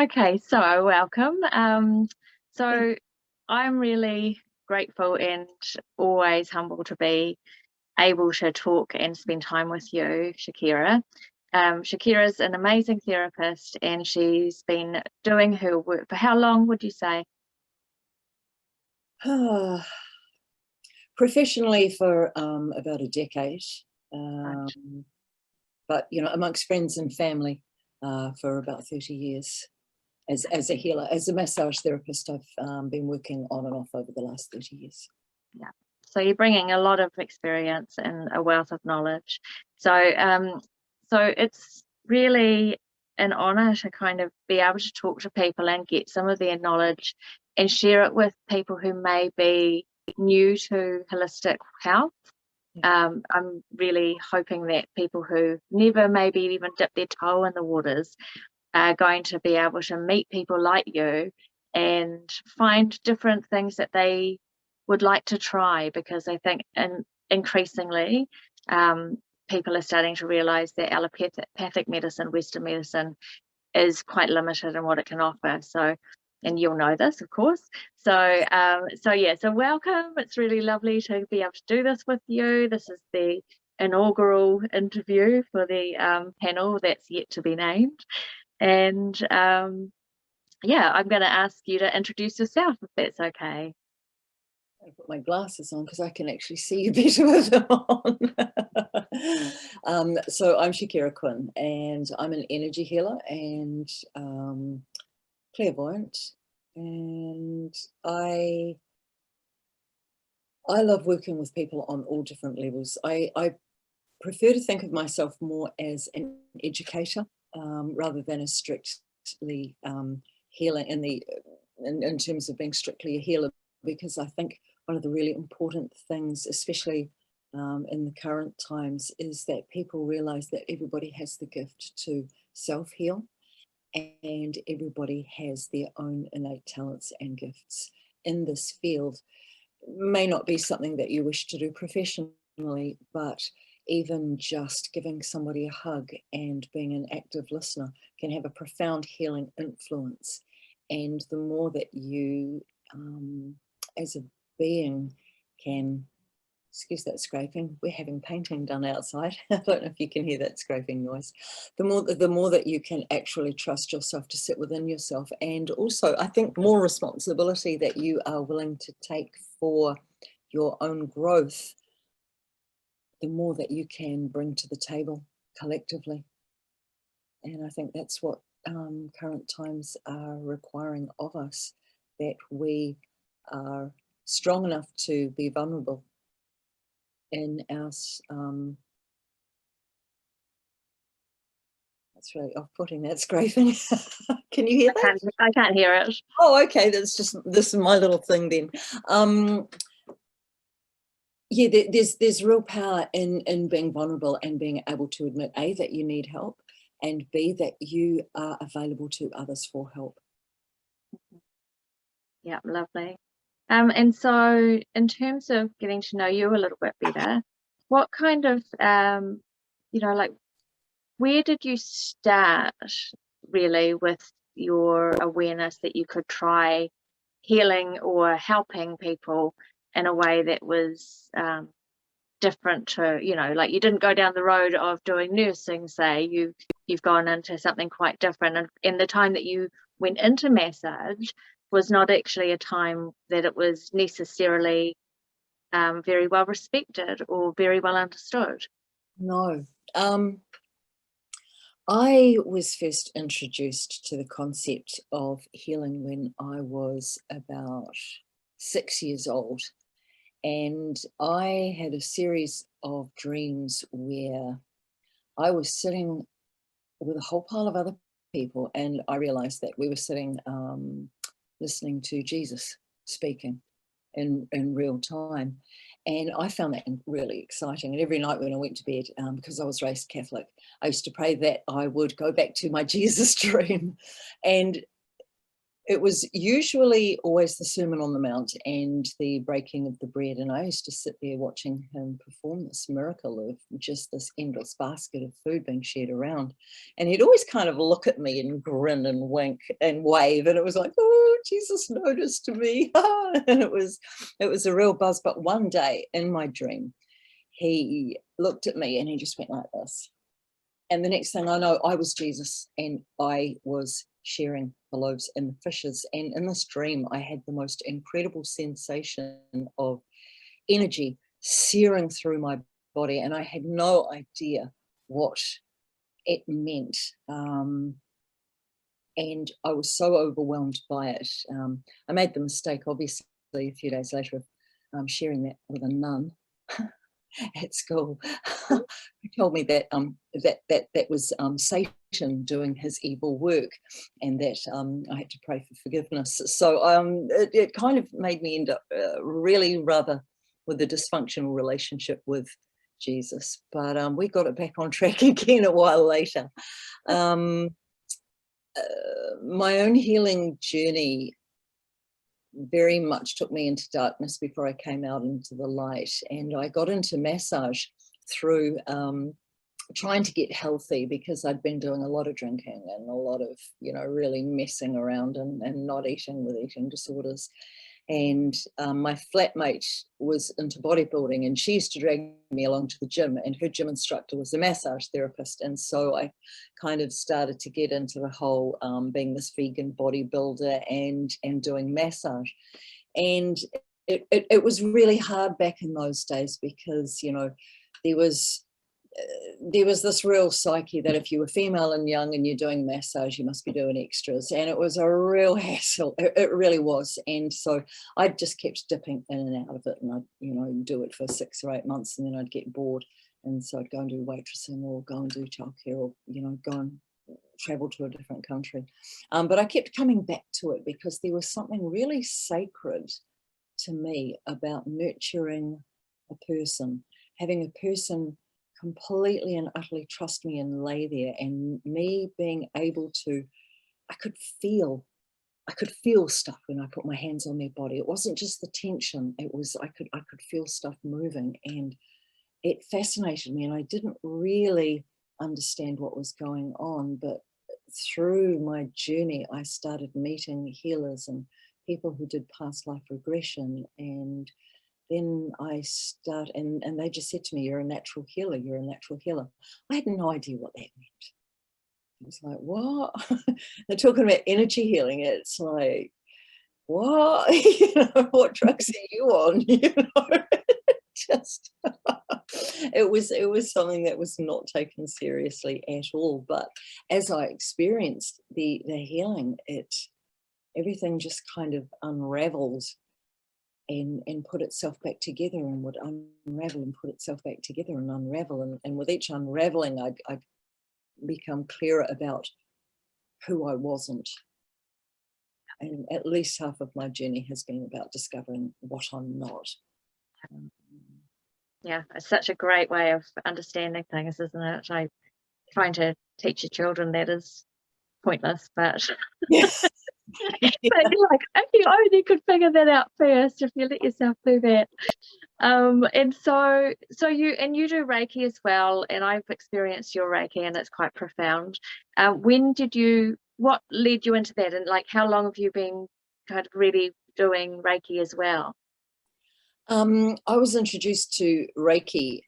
Okay, so welcome. So I'm really grateful and always humble to be able to talk and spend time with you, Shakira. Shakira is an amazing therapist, and she's been doing her work for how long would you say? Professionally for about a decade, Right. but amongst friends and family for about 30 years. As a healer, as a massage therapist, I've been working on and off over the last 30 years. Yeah. So you're bringing a lot of experience and a wealth of knowledge. So, so it's really an honor to kind of be able to talk to people and get some of their knowledge and share it with people who may be new to holistic health. I'm really hoping that people who never maybe even dip their toe in the waters are going to be able to meet people like you and find different things that they would like to try, because I think increasingly people are starting to realize that allopathic medicine, Western medicine, is quite limited in what it can offer. So, and you'll know this, of course. So, so welcome. It's really lovely to be able to do this with you. This is the inaugural interview for the panel that's yet to be named. And yeah, I'm going to ask you to introduce yourself, if that's okay. I put my glasses on because I can actually see you better with them on. So I'm Shakira Quinn, and I'm an energy healer and clairvoyant, and I love working with people on all different levels. I prefer to think of myself more as an educator rather than a strictly healer in terms of being strictly a healer, because I think one of the really important things, especially in the current times, is that people realize that everybody has the gift to self-heal, and everybody has their own innate talents and gifts in this field. May not be something that you wish to do professionally, but even just giving somebody a hug and being an active listener can have a profound healing influence. And the more that you, as a being, can, excuse that scraping, we're having painting done outside. I don't know if you can hear that scraping noise. The more that you can actually trust yourself to sit within yourself, and also I think more responsibility that you are willing to take for your own growth, the more that you can bring to the table collectively. And I think that's what current times are requiring of us, that we are strong enough to be vulnerable in our that's really off-putting, that scraping. Can you hear that? I can't hear it. Oh, okay, that's just, this is my little thing then. Yeah, there's real power in being vulnerable and being able to admit, A, that you need help, and B, that you are available to others for help. Yeah, lovely. And so in terms of getting to know you a little bit better, what kind of, like, where did you start really with your awareness that you could try healing or helping people in a way that was different to, like, you didn't go down the road of doing nursing, say, you've gone into something quite different, and the time that you went into massage was not actually a time that it was necessarily very well respected or very well understood. No. I was first introduced to the concept of healing when I was about 6 years old. And I had a series of dreams where I was sitting with a whole pile of other people, and I realized that we were sitting listening to Jesus speaking in real time. And I found that really exciting. And every night when I went to bed, because I was raised Catholic, I used to pray that I would go back to my Jesus dream. And It was usually always the Sermon on the Mount and the breaking of the bread. And I used to sit there watching him perform this miracle of just this endless basket of food being shared around. And he'd always kind of look at me and grin and wink and wave. And it was like, oh, Jesus noticed me. And it was a real buzz. But one day in my dream, he looked at me and he just went like this. And the next thing I know, I was Jesus and I was sharing the loaves and the fishes. And in this dream, I had the most incredible sensation of energy searing through my body. And I had no idea what it meant. And I was so overwhelmed by it. I made the mistake, obviously, a few days later of sharing that with a nun at school. Who told me that that was Satan doing his evil work, and that I had to pray for forgiveness. So it kind of made me end up really rather with a dysfunctional relationship with Jesus. But we got it back on track again a while later. My own healing journey very much took me into darkness before I came out into the light. And I got into massage through trying to get healthy, because I'd been doing a lot of drinking and a lot of, really messing around and not eating with eating disorders. And my flatmate was into bodybuilding, and she used to drag me along to the gym, and her gym instructor was a massage therapist. And so I kind of started to get into the whole being this vegan bodybuilder and doing massage. And it was really hard back in those days, because, there was this real psyche that if you were female and young and you're doing massage, you must be doing extras. And it was a real hassle. It really was. And so I just kept dipping in and out of it. And I'd, do it for 6 or 8 months, and then I'd get bored. And so I'd go and do waitressing, or go and do childcare, or, go and travel to a different country. But I kept coming back to it, because there was something really sacred to me about nurturing a person, having a person completely and utterly trust me and lay there, and me being able to, I could feel stuff when I put my hands on their body. It wasn't just the tension, it was, I could feel stuff moving, and it fascinated me. And I didn't really understand what was going on, but through my journey, I started meeting healers and people who did past life regression. And then I and they just said to me, you're a natural healer, you're a natural healer. I had no idea what that meant. I was like, what? They're talking about energy healing. It's like, what? What drugs are you on? Just, it was something that was not taken seriously at all. But as I experienced the healing, everything just kind of unraveled and put itself back together, and would unravel and put itself back together and unravel. And with each unraveling, I'd become clearer about who I wasn't. And at least half of my journey has been about discovering what I'm not. Yeah, it's such a great way of understanding things, isn't it? Like, trying to teach your children that is pointless, but Yes. but you're like, if you only could figure that out first, if you let yourself do that. And so you do Reiki as well, and I've experienced your Reiki, and it's quite profound. What led you into that, and like, how long have you been kind of really doing Reiki as well? I was introduced to Reiki.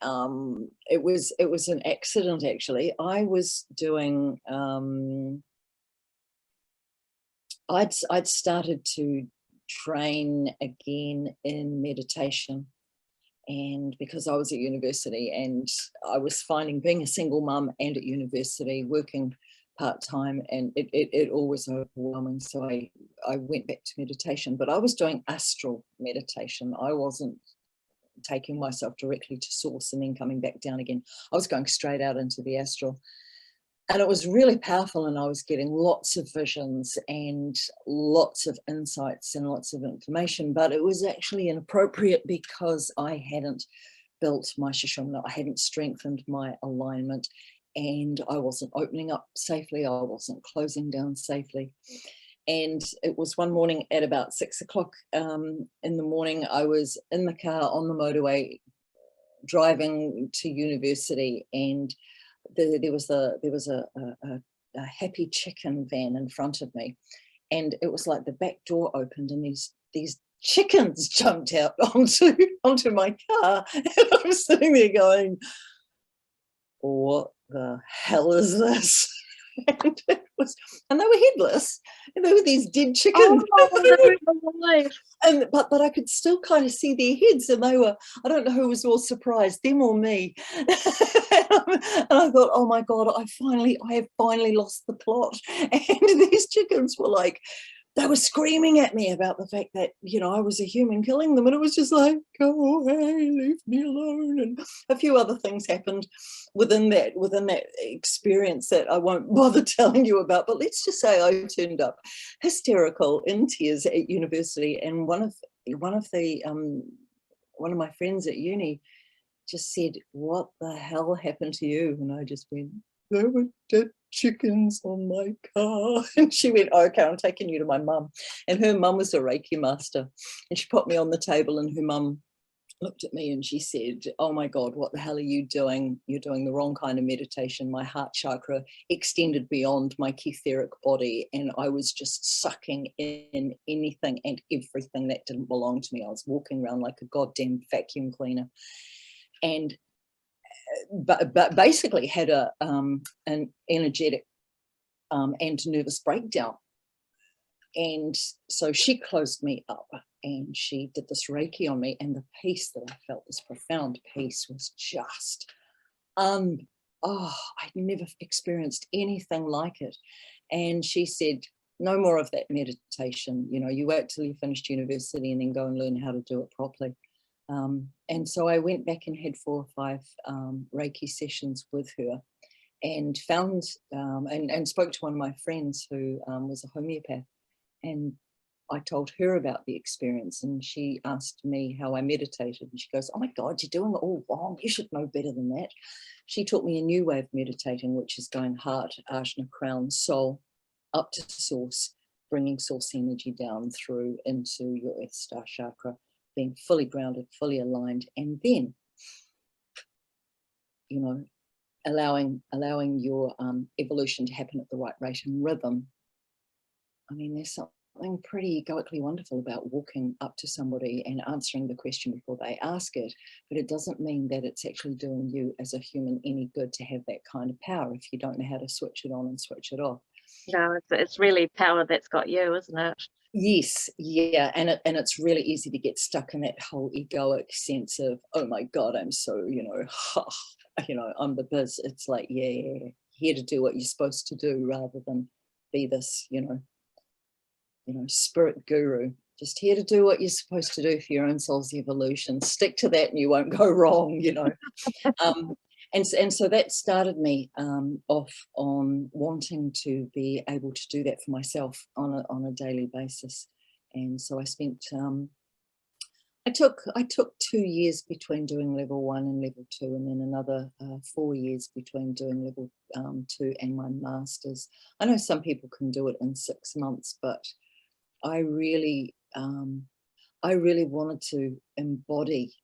It was an accident, actually. I was doing. I'd started to train again in meditation, and because I was at university, and I was finding being a single mum and at university working part-time, and it all was overwhelming. So I went back to meditation, but I was doing astral meditation. I wasn't taking myself directly to source and then coming back down again. I was going straight out into the astral. And it was really powerful, and I was getting lots of visions and lots of insights and lots of information. But it was actually inappropriate, because I hadn't built my Sushumna, I hadn't strengthened my alignment, and I wasn't opening up safely, I wasn't closing down safely. And it was one morning at about 6 o'clock in the morning. I was in the car on the motorway driving to university, and there was a happy chicken van in front of me, and it was like the back door opened and these chickens jumped out onto my car, and I was sitting there going, what the hell is this? And they were headless, and they were these dead chickens. Oh, and but I could still kind of see their heads, and they were, I don't know who was more surprised, them or me. And I thought, oh my God, I have finally lost the plot. And these chickens were like, they were screaming at me about the fact that, you know, I was a human killing them, and it was just like, go away, leave me alone. And a few other things happened within that experience that I won't bother telling you about. But let's just say I turned up hysterical, in tears at university, and one of my friends at uni just said, what the hell happened to you? And I just went, there were dead chickens on my car. And she went, okay, I'm taking you to my mum. And her mum was a Reiki master, and she put me on the table, and her mum looked at me and she said, oh my God, what the hell are you doing? You're doing the wrong kind of meditation. My heart chakra extended beyond my etheric body, and I was just sucking in anything and everything that didn't belong to me. I was walking around like a goddamn vacuum cleaner, and but basically had an energetic and nervous breakdown. And so she closed me up, and she did this Reiki on me, and the peace that I felt, this profound peace, was just I'd never experienced anything like it. And she said, no more of that meditation, you know, you wait till you finished university and then go and learn how to do it properly. And so I went back and had 4 or 5 Reiki sessions with her, and found and spoke to one of my friends who was a homeopath, and I told her about the experience, and she asked me how I meditated, and she goes, oh my God, you're doing it all wrong. You should know better than that. She taught me a new way of meditating, which is going heart, ajna, crown, soul, up to source, bringing source energy down through into your Earth Star chakra, being fully grounded, fully aligned, and then, you know, allowing your evolution to happen at the right rate and rhythm. I mean, there's something pretty egoically wonderful about walking up to somebody and answering the question before they ask it, but it doesn't mean that it's actually doing you as a human any good to have that kind of power if you don't know how to switch it on and switch it off. No, it's really power that's got you, isn't it? Yes, yeah, and it's really easy to get stuck in that whole egoic sense of, oh my God, I'm so, you know, I'm the biz. It's like, yeah, here to do what you're supposed to do, rather than be this, you know, spirit guru. Just here to do what you're supposed to do for your own soul's evolution. Stick to that and you won't go wrong, you know. And so that started me off on wanting to be able to do that for myself on a daily basis. And so I spent I took 2 years between doing level 1 and level 2, and then another 4 years between doing level 2 and my master's. I know some people can do it in 6 months, but I really wanted to embody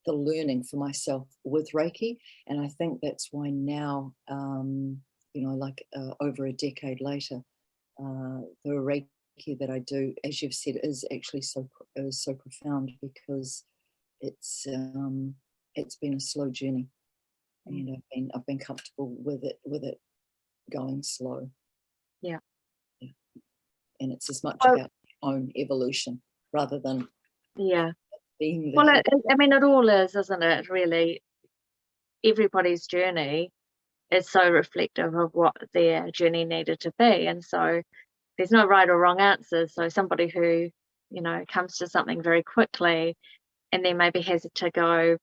the learning for myself with Reiki. And I think that's why now, you know, like over a decade later, the Reiki that I do, as you've said, is actually so profound, because it's been a slow journey, and I've been comfortable with it going slow. Yeah. And it's as much about my own evolution rather than being well, I mean, it all is, isn't it? Really, everybody's journey is so reflective of what their journey needed to be, and so there's no right or wrong answers. So somebody who, you know, comes to something very quickly and then maybe has to go,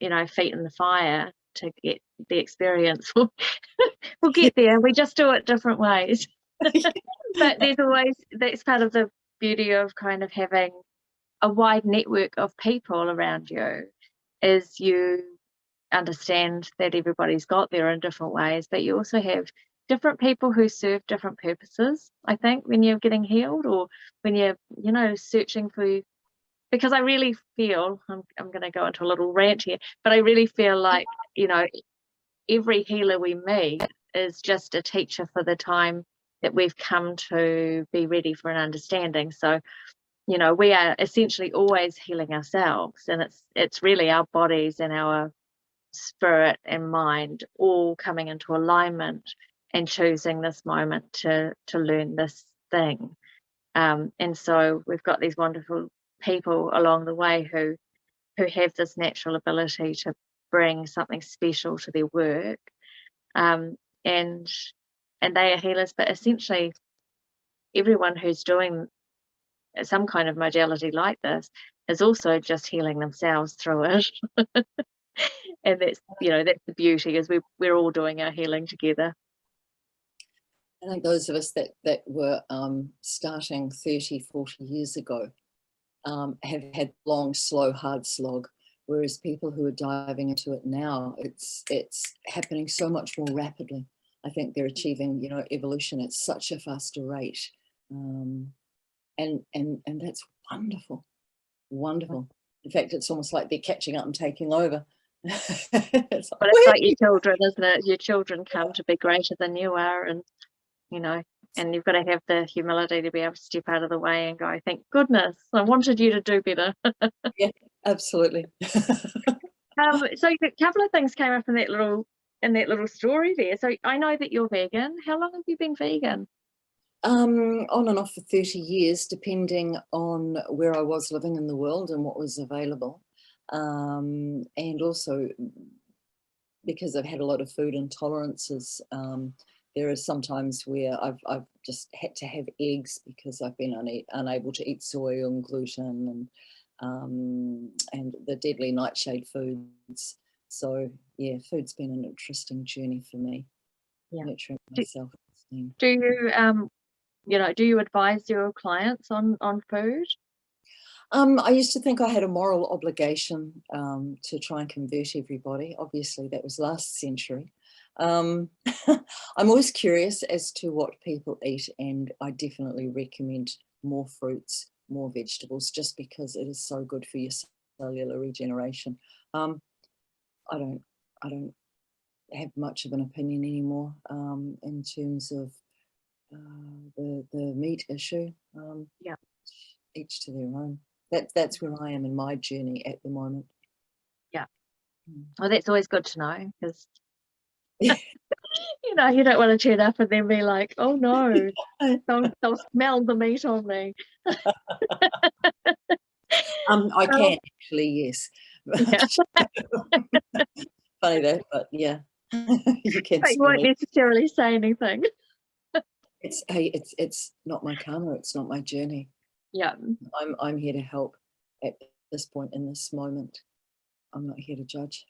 you know, feet in the fire to get the experience, we'll get there. We just do it different ways. But there's always, that's part of the beauty of kind of having a wide network of people around you, is you understand that everybody's got there in different ways, but you also have different people who serve different purposes, I think, when you're getting healed, or when you're, you know, searching for, because I really feel, I'm going to go into a little rant here, but I really feel like, you know, every healer we meet is just a teacher for the time that we've come to be ready for an understanding. So, you know, we are essentially always healing ourselves, and it's really our bodies and our spirit and mind all coming into alignment and choosing this moment to learn this thing. And so we've got these wonderful people along the way who have this natural ability to bring something special to their work, and they are healers. But essentially, everyone who's doing some kind of modality like this is also just healing themselves through it. And that's, you know, that's the beauty, is we're all doing our healing together. I think those of us that were starting 30, 40 years ago have had long, slow, hard slog, whereas people who are diving into it now, it's happening so much more rapidly. I think they're achieving, you know, evolution at such a faster rate, and that's wonderful, wonderful. In fact, it's almost like they're catching up and taking over. It's but it's like your children, isn't it? Your children come to be greater than you are, and you know, and you've got to have the humility to be able to step out of the way and go, thank goodness, I wanted you to do better. Yeah, absolutely. So a couple of things came up in that little story there. So I know that you're vegan. How long have you been vegan? On and off for 30 years, depending on where I was living in the world and what was available. And also because I've had a lot of food intolerances, there are sometimes where I've just had to have eggs because I've been unable to eat soy and gluten and the deadly nightshade foods. So yeah, food's been an interesting journey for me. Yeah. Nurturing myself. Do you you know, do you advise your clients on food? I used to think I had a moral obligation to try and convert everybody. Obviously, that was last century. I'm always curious as to what people eat, and I definitely recommend more fruits, more vegetables, just because it is so good for your cellular regeneration. I don't have much of an opinion anymore in terms of the meat issue. Yeah. Each to their own. That's where I am in my journey at the moment. Yeah. Well, that's always good to know, because you know, you don't want to turn up and then be like, oh no, they'll smell the meat on me. I can actually, yes. Yeah. Funny that, but yeah, you can. But you won't necessarily say anything. It's not my karma. It's not my journey. Yeah. I'm here to help at this point in this moment. I'm not here to judge.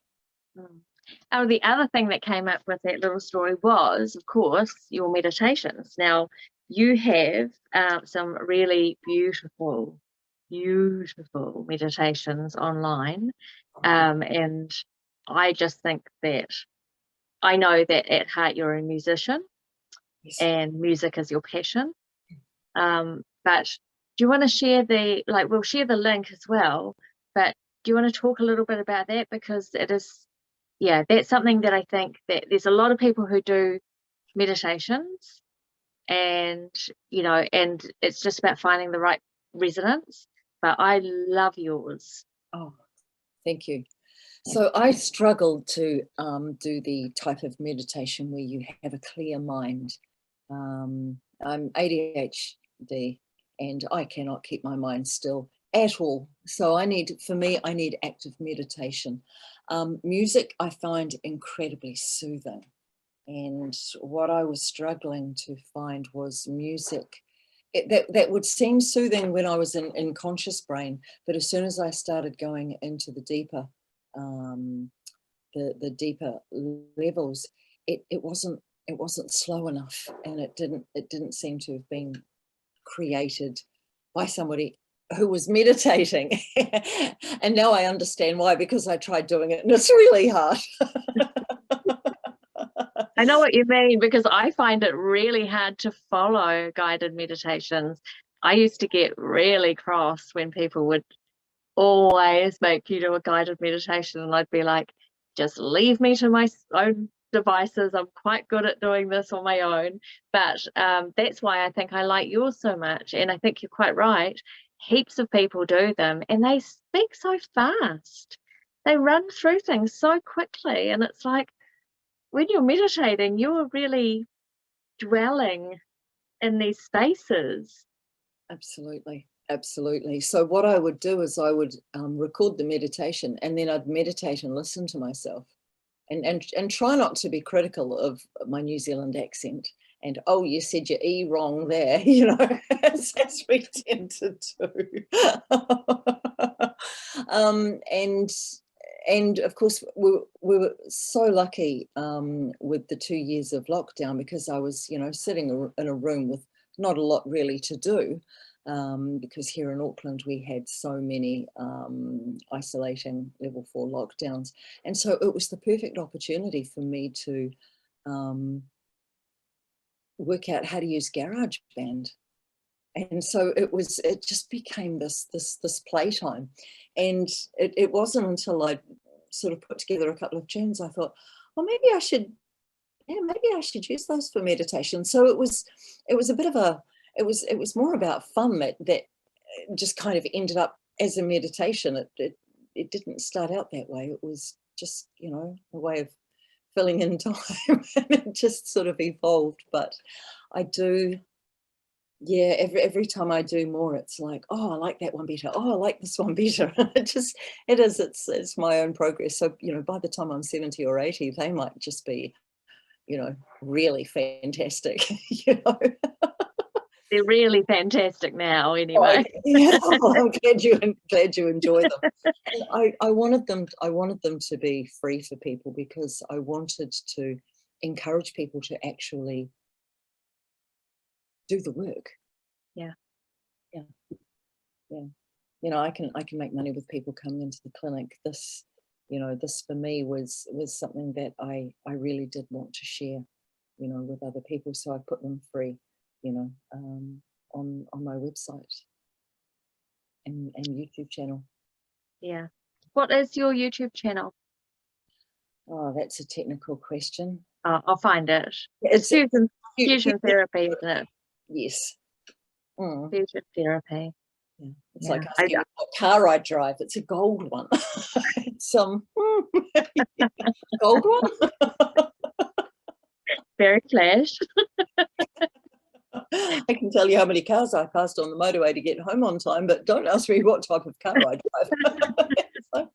Oh, the other thing that came up with that little story was, of course, your meditations. Now, you have some really beautiful meditations online, and I just think that I know that at heart you're a musician, Yes. and music is your passion. But do you want to share we'll share the link as well, but do you want to talk a little bit about that? Because it is, yeah, that's something that I think that there's a lot of people who do meditations, and, you know, and it's just about finding the right resonance, but I love yours. Oh, thank you. So I struggle to do the type of meditation where you have a clear mind. I'm ADHD and I cannot keep my mind still at all. So I need active meditation. Music I find incredibly soothing. And what I was struggling to find was music that would seem soothing when I was in conscious brain, but as soon as I started going into the deeper deeper levels, it wasn't slow enough, and it didn't seem to have been created by somebody who was meditating. And now I understand why, because I tried doing it and it's really hard. I know what you mean, because I find it really hard to follow guided meditations. I used to get really cross when people would always make you do a guided meditation, and I'd be like, just leave me to my own devices. I'm quite good at doing this on my own. But that's why I think I like yours so much. And I think you're quite right. Heaps of people do them and they speak so fast. They run through things so quickly. And it's like, when you're meditating, you're really dwelling in these spaces. Absolutely. Absolutely. So what I would do is I would record the meditation, and then I'd meditate and listen to myself, and try not to be critical of my New Zealand accent. And, oh, you said your E wrong there, you know, as we tend to do. And of course, we were so lucky with the 2 years of lockdown, because I was, you know, sitting in a room with not a lot really to do. Because here in Auckland we had so many isolating level 4 lockdowns, and so it was the perfect opportunity for me to work out how to use GarageBand. And so it just became this playtime, and it wasn't until I sort of put together a couple of tunes I thought, well, maybe I should use those for meditation. So it was a bit of a it was more about fun that just kind of ended up as a meditation. It didn't start out that way. It was just, you know, a way of filling in time, and it just sort of evolved. But I do, yeah, every time I do more, it's like, oh, I like that one better. Oh, I like this one better. It's my own progress. So, you know, by the time I'm 70 or 80, they might just be, you know, really fantastic, you know. They're really fantastic now, anyway. Oh, yeah. I'm glad you enjoy them. And I wanted them to be free for people, because I wanted to encourage people to actually do the work. Yeah. Yeah. Yeah. You know, I can make money with people coming into the clinic. This, you know, this for me was something that I really did want to share, you know, with other people. So I put them free, you know, on my website and YouTube channel. Yeah. What is your YouTube channel? Oh, that's a technical question. I'll find it. It's Fusion therapy, isn't it? Yes. Fusion therapy. Yeah. It's like asking what car I drive. It's a gold one. It's gold one. Very flash. I can tell you how many cars I passed on the motorway to get home on time, but don't ask me what type of car I drive.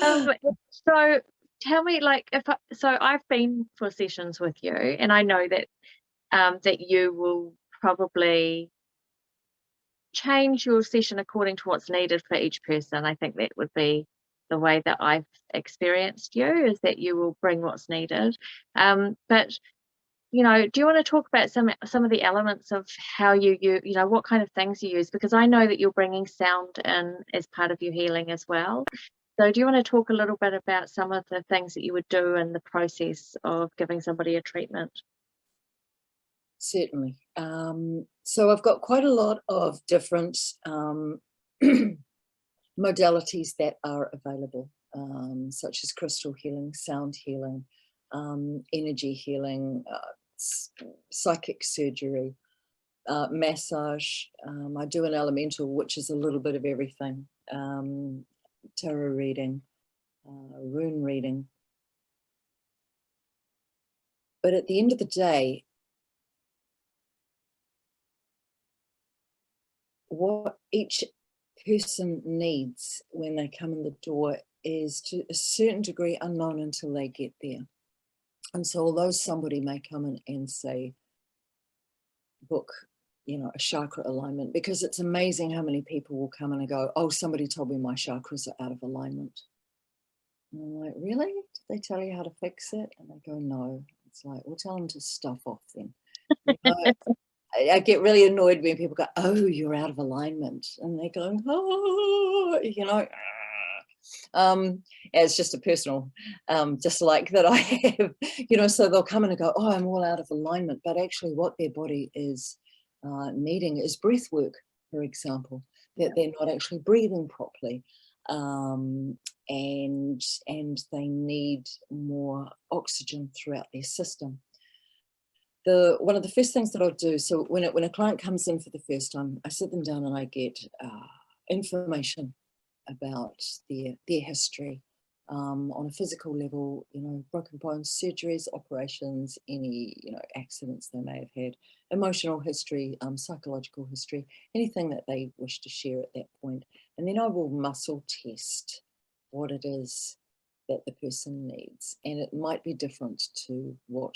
Like, so tell me, like, so I've been for sessions with you, and I know that that you will probably change your session according to what's needed for each person. I think that would be the way that I've experienced you, is that you will bring what's needed. But you know, do you want to talk about some of the elements of how you know, what kind of things you use? Because I know that you're bringing sound in as part of your healing as well. So do you want to talk a little bit about some of the things that you would do in the process of giving somebody a treatment? Certainly. So I've got quite a lot of different modalities that are available, such as crystal healing, sound healing, energy healing, psychic surgery, massage. I do an elemental, which is a little bit of everything, tarot reading, rune reading. But at the end of the day, what each person needs when they come in the door is, to a certain degree, unknown until they get there. And so although somebody may come in and say, book, you know, a chakra alignment, because it's amazing how many people will come in and go, oh, somebody told me my chakras are out of alignment. And I'm like, really? Did they tell you how to fix it? And they go, no. It's like, well, tell them to stuff off then. You know, I get really annoyed when people go, oh, you're out of alignment. And they go, oh, you know. It's just a personal dislike that I have, so they'll come in and go, oh, I'm all out of alignment. But actually what their body is needing is breath work, for example, that they're not actually breathing properly. And they need more oxygen throughout their system. One of the first things that I'll do, so when a client comes in for the first time, I sit them down and I get information about their history on a physical level, broken bones, surgeries, operations, any accidents they may have had, emotional history, psychological history, anything that they wish to share at that point. And then I will muscle test what it is that the person needs, and it might be different to what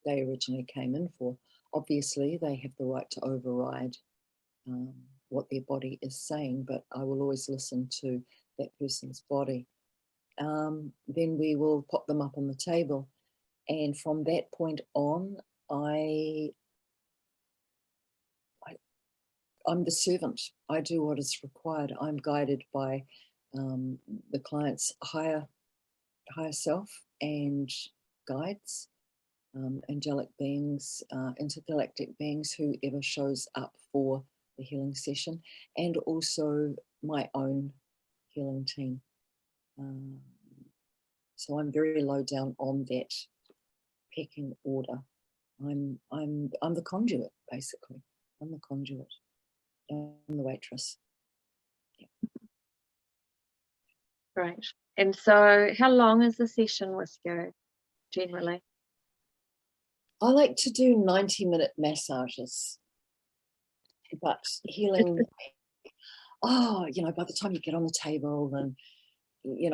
they originally came in for. Obviously, they have the right to override what their body is saying, but I will always listen to that person's body. Then we will pop them up on the table, and from that point on, I'm the servant. I do what is required. I'm guided by the client's higher self and guides, angelic beings, intergalactic beings, whoever shows up for the healing session, and also my own healing team. So I'm very low down on that pecking order. I'm the conduit, basically. I'm the conduit. I'm the waitress. Yeah. Great. And so how long is the session with you, generally? I like to do 90-minute massages, but healing, by the time you get on the table, and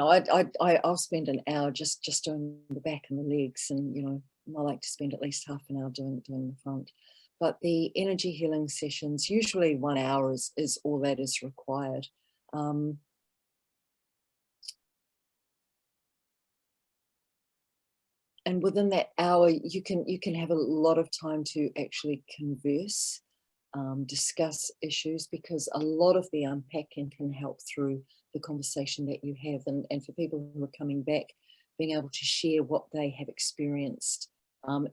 I'll spend an hour just doing the back and the legs, and I like to spend at least half an hour doing the front. But the energy healing sessions, usually 1 hour is all that is required. And within that hour, you can have a lot of time to actually converse, discuss issues, because a lot of the unpacking can help through the conversation that you have. And for people who are coming back, being able to share what they have experienced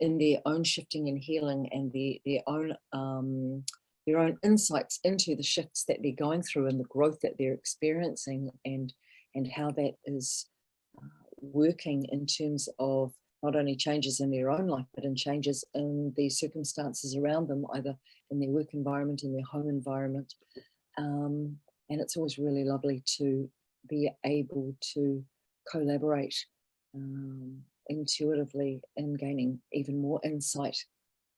in their own shifting and healing, and their own insights into the shifts that they're going through and the growth that they're experiencing, and how that is working in terms of not only changes in their own life, but in changes in the circumstances around them, either in their work environment, in their home environment. And it's always really lovely to be able to collaborate intuitively in gaining even more insight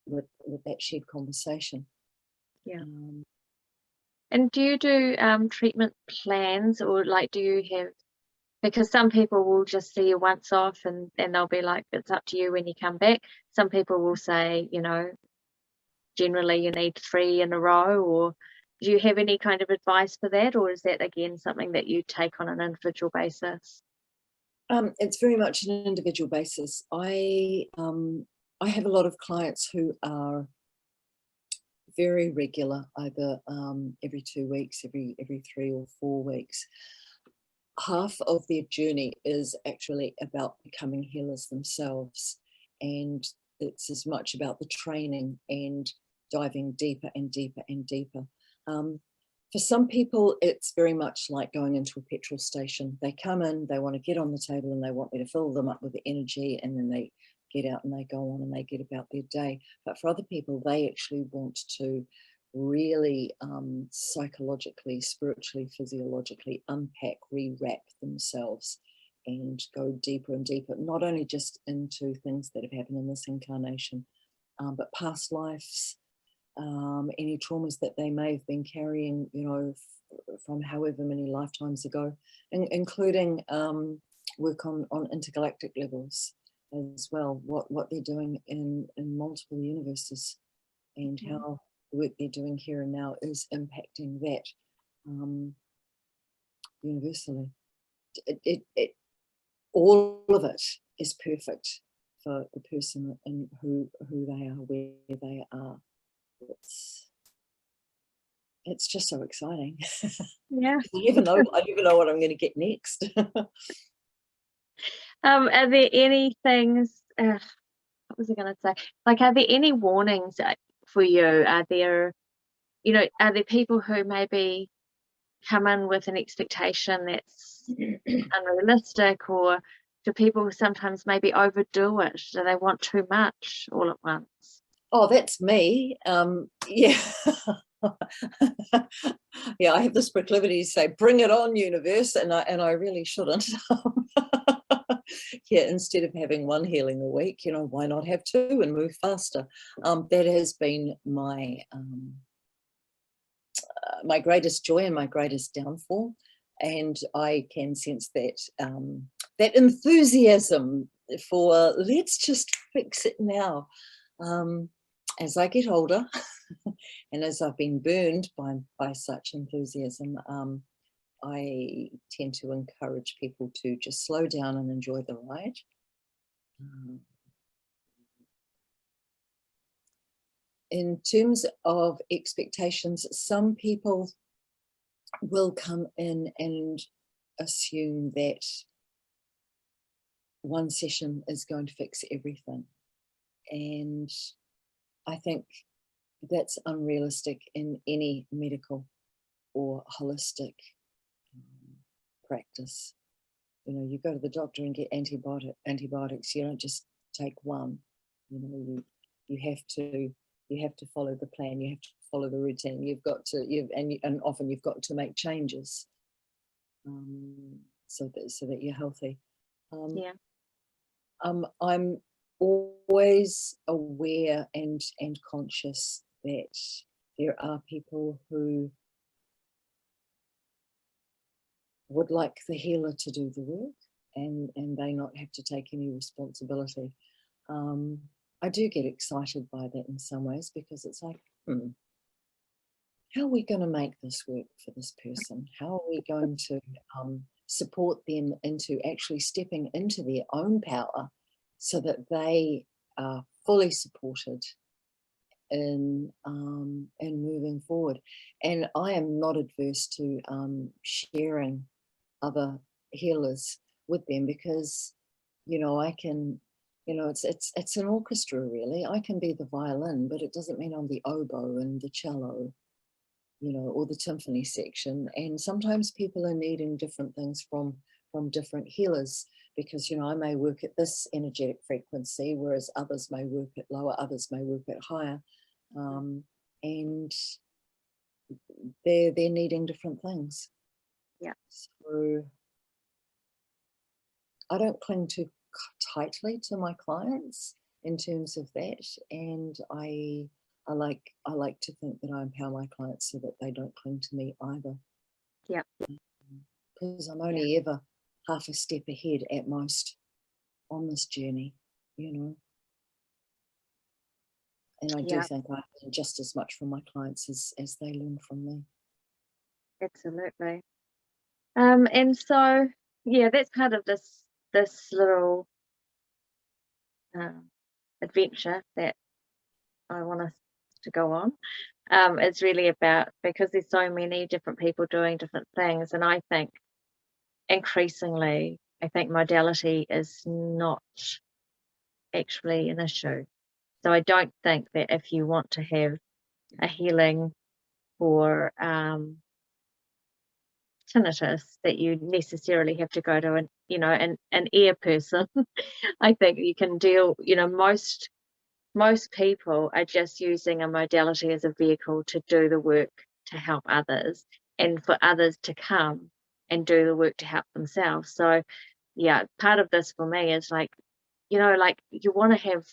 with that shared conversation. Yeah. And do you do treatment plans, or do you have, because some people will just see you once off and they'll be like, it's up to you when you come back. Some people will say, generally you need 3 in a row, or do you have any kind of advice for that, or is that again something that you take on an individual basis? It's very much an individual basis. I have a lot of clients who are very regular, either every 2 weeks, every 3 or 4 weeks. Half of their journey is actually about becoming healers themselves, and it's as much about the training and diving deeper and deeper and deeper. For some people, it's very much like going into a petrol station. They come in, they want to get on the table, and they want me to fill them up with the energy, and then they get out and they go on and they get about their day. But for other people, they actually want to really psychologically, spiritually, physiologically unpack, rewrap themselves, and go deeper and deeper, not only just into things that have happened in this incarnation, but past lives, any traumas that they may have been carrying, from however many lifetimes ago, including work on intergalactic levels as well, what they're doing in multiple universes, and how the work they're doing here and now is impacting that universally. All of it is perfect for the person and who they are, where they are. it's just so exciting. Yeah. I never know what I'm going to get next. Are there any things, what was I going to say? Like, are there any warnings for you? Are there, are there people who maybe come in with an expectation that's unrealistic, or do people sometimes maybe overdo it? Do they want too much all at once? Oh, that's me. Yeah. Yeah, I have this proclivity to say, bring it on, universe, and I really shouldn't. Yeah, instead of having one healing a week, why not have two and move faster? That has been my my greatest joy and my greatest downfall, and I can sense that that enthusiasm for let's just fix it now. As I get older, and as I've been burned by such enthusiasm, I tend to encourage people to just slow down and enjoy the ride. In terms of expectations, some people will come in and assume that one session is going to fix everything. And I think that's unrealistic in any medical or holistic practice. You go to the doctor and get antibiotics. You don't just take one. You have to follow the plan. You have to follow the routine. You've got to and often you've got to make changes so that you're healthy. Yeah. I'm always aware and conscious that there are people who would like the healer to do the work and they not have to take any responsibility. I do get excited by that in some ways, because it's like, how are we going to make this work for this person? How are we going to support them into actually stepping into their own power so that they are fully supported in moving forward? And I am not adverse to sharing other healers with them, because I can, it's an orchestra really. I can be the violin, but it doesn't mean I'm the oboe and the cello, or the timpani section. And sometimes people are needing different things from different healers, because I may work at this energetic frequency, whereas others may work at lower, others may work at higher, and they're needing different things. Yeah. So I don't cling too tightly to my clients in terms of that, and I like to think that I empower my clients so that they don't cling to me either. Yeah. Because I'm only ever half a step ahead at most on this journey, And I do think I learn just as much from my clients as they learn from me. Absolutely. And so, that's part of this little adventure that I want us to go on. It's really about, because there's so many different people doing different things, and I think increasingly, modality is not actually an issue. So I don't think that if you want to have a healing for tinnitus, that you necessarily have to go to an ear person. I think you can deal, most people are just using a modality as a vehicle to do the work to help others, and for others to come and do the work to help themselves. So part of this for me is like you want to have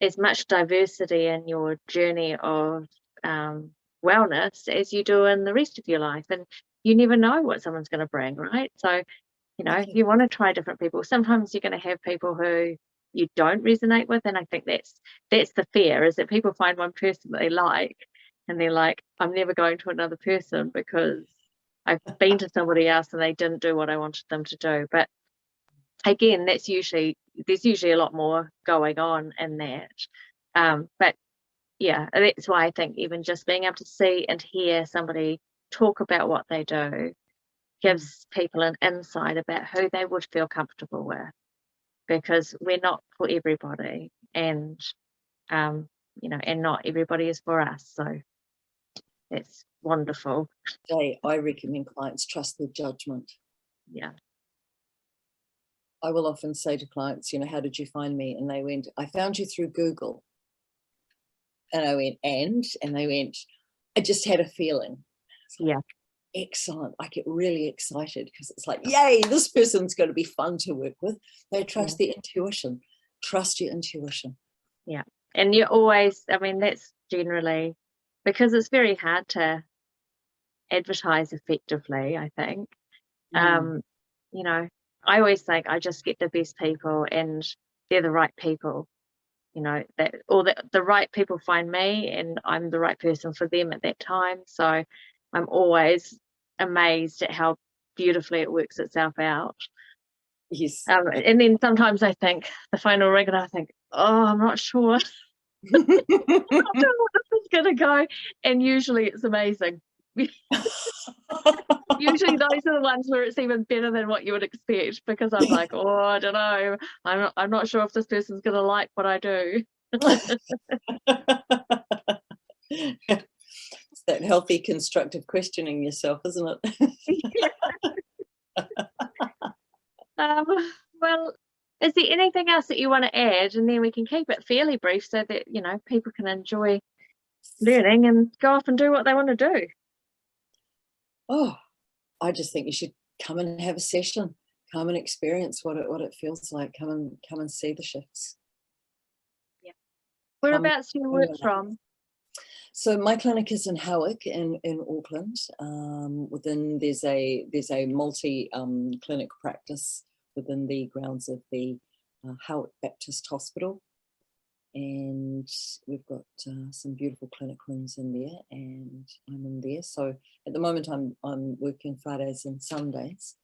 as much diversity in your journey of wellness as you do in the rest of your life, and you never know what someone's going to bring, right? So you want to try different people. Sometimes you're going to have people who you don't resonate with, and I think that's the fear, is that people find one person that they like and they're like, I'm never going to another person because I've been to somebody else and they didn't do what I wanted them to do. But again, there's usually a lot more going on in that. But yeah, that's why I think even just being able to see and hear somebody talk about what they do gives people an insight about who they would feel comfortable with, because we're not for everybody, and you know, and not everybody is for us. So that's wonderful. I recommend clients trust their judgment. Yeah. I will often say to clients, you know, how did you find me? And they went, I found you through Google. And I went, and they went, I just had a feeling. Yeah. Excellent. I get really excited because it's like, yay, this person's going to be fun to work with. They trust their intuition. Trust your intuition. Yeah. And you always, I mean, that's generally because it's very hard to advertise effectively, I think. You know, I always think I just get the best people and they're the right people, you know, that, or the right people find me and I'm the right person for them at that time. So I'm always amazed at how beautifully it works itself out. Yes. And then sometimes I think the phone will ring and I think, oh, I'm not sure. I don't know what this is going to go. And usually it's amazing. Usually those are the ones where it's even better than what you would expect, because I'm like, oh, I don't know. I'm not sure if this person's going to like what I do. It's that healthy, constructive questioning yourself, isn't it? Well, is there anything else that you want to add? And then we can keep it fairly brief so that, you know, people can enjoy learning and go off and do what they want to do. Oh, I just think you should come and have a session. Come and experience what it feels like. Come and see the shifts. Yeah. Whereabouts do you work from? So my clinic is in Howick in Auckland. There's a multi clinic practice within the grounds of the Howick Baptist Hospital, and we've got some beautiful clinic rooms in there, and I'm in there. So at the moment I'm working Fridays and Sundays,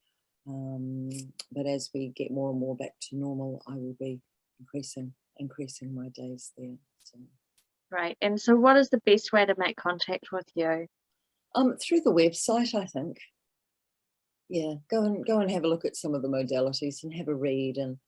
but as we get more and more back to normal, I will be increasing my days there. So. Right. And so what is the best way to make contact with you? Through the website, I think. Yeah, go and have a look at some of the modalities and have a read, and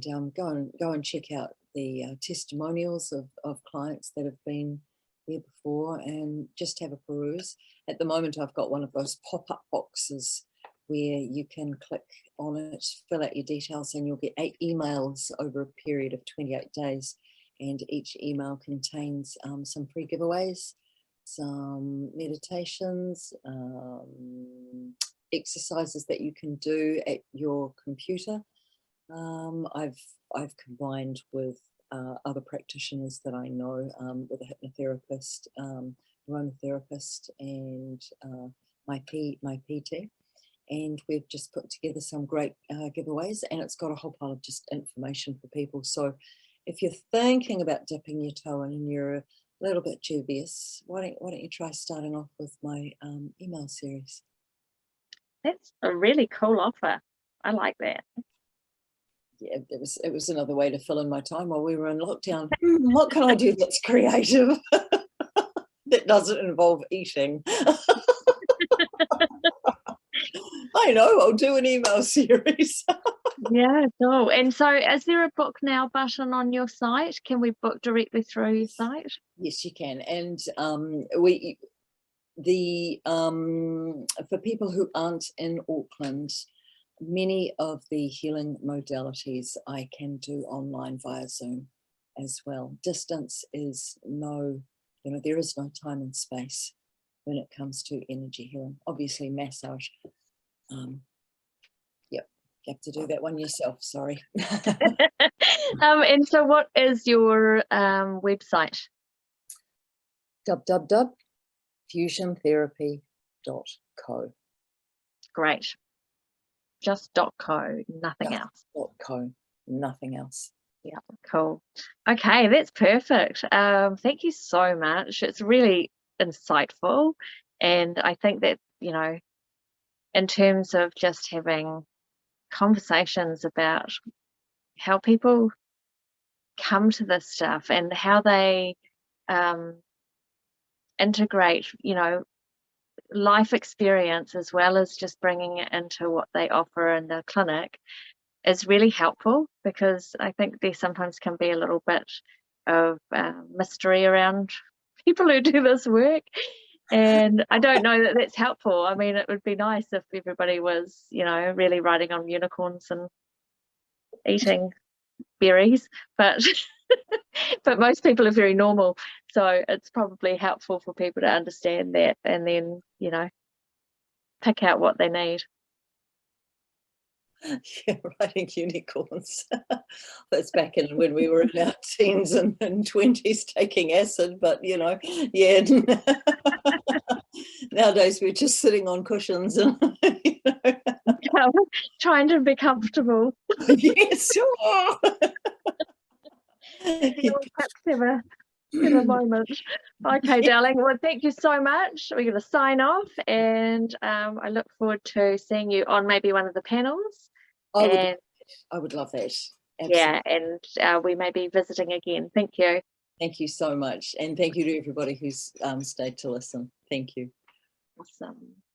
go and check out the testimonials of clients that have been there before, and just have a peruse. At the moment, I've got one of those pop-up boxes where you can click on it, fill out your details, and you'll get 8 emails over a period of 28 days. And each email contains some free giveaways, some meditations, exercises that you can do at your computer. I've combined with other practitioners that I know, with a hypnotherapist, aromatherapist, and my PT. And we've just put together some great giveaways, and it's got a whole pile of just information for people. So if you're thinking about dipping your toe in and you're a little bit dubious, why don't you try starting off with my email series? That's a really cool offer. I like that. Yeah, it was another way to fill in my time while we were in lockdown. What can I do that's creative that doesn't involve eating? I know, I'll do an email series. Yeah, cool. And so is there a book now button on your site? Can we book directly through your site? Yes, you can. And for people who aren't in Auckland, many of the healing modalities I can do online via Zoom as well. Distance is there is no time and space when it comes to energy healing. Obviously massage, yep, you have to do that one yourself, sorry. And so what is your website? www.fusiontherapy.co. Great. Just .co, nothing else. .co, nothing else. Yeah, cool. Okay, that's perfect. Thank you so much. It's really insightful, and I think that, you know, in terms of just having conversations about how people come to this stuff and how they integrate, you know, life experience as well as just bringing it into what they offer in the clinic is really helpful, because I think there sometimes can be a little bit of mystery around people who do this work, and I don't know that that's helpful. I mean, it would be nice if everybody was, you know, really riding on unicorns and eating berries, but but most people are very normal, so it's probably helpful for people to understand that and then, you know, pick out what they need. Yeah, riding unicorns. That's back in when we were in our teens and 20s taking acid, but you know, yeah. Nowadays we're just sitting on cushions and you know. Trying to be comfortable. Yes. Perhaps have a moment. Okay, darling. Well, thank you so much. We're going to sign off, and I look forward to seeing you on maybe one of the panels. I would love that. Absolutely. Yeah, and we may be visiting again. Thank you. Thank you so much, and thank you to everybody who's stayed to listen. Thank you. Awesome.